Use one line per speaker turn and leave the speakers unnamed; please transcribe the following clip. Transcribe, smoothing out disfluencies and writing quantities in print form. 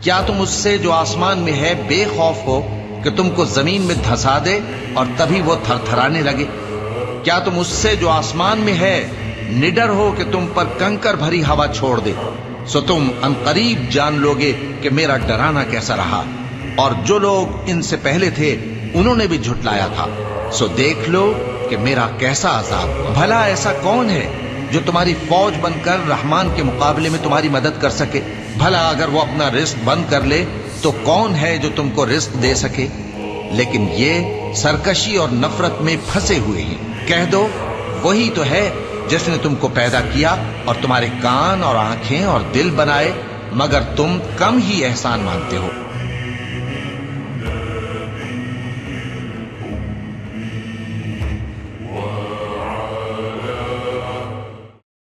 क्या तुम उससे जो आसमान में है बेखौफ हो कि तुमको जमीन में धंसा दे और तभी वो थरथराने लगे? क्या तुम उससे जो आसमान में है निडर हो कि तुम पर कंकर भरी हवा छोड़ दे? सो तुम अनकरीब जान लोगे कि मेरा डराना कैसा रहा। और जो लोग इनसे पहले थे उन्होंने भी झुटलाया था, सो देख लो कि मेरा कैसा अजाब। भला ऐसा कौन है जो तुम्हारी फौज बनकर रहमान के मुकाबले में तुम्हारी मदद कर सके? भला अगर वो अपना रिस्क बंद कर ले तो कौन है जो तुमको रिस्क दे सके? लेकिन ये सरकशी और नफरत में फंसे हुए हैं। कह दो, वही तो है जिसने तुमको पैदा किया और तुम्हारे कान और आंखें और दिल बनाए, मगर तुम कम ही एहसान मानते हो।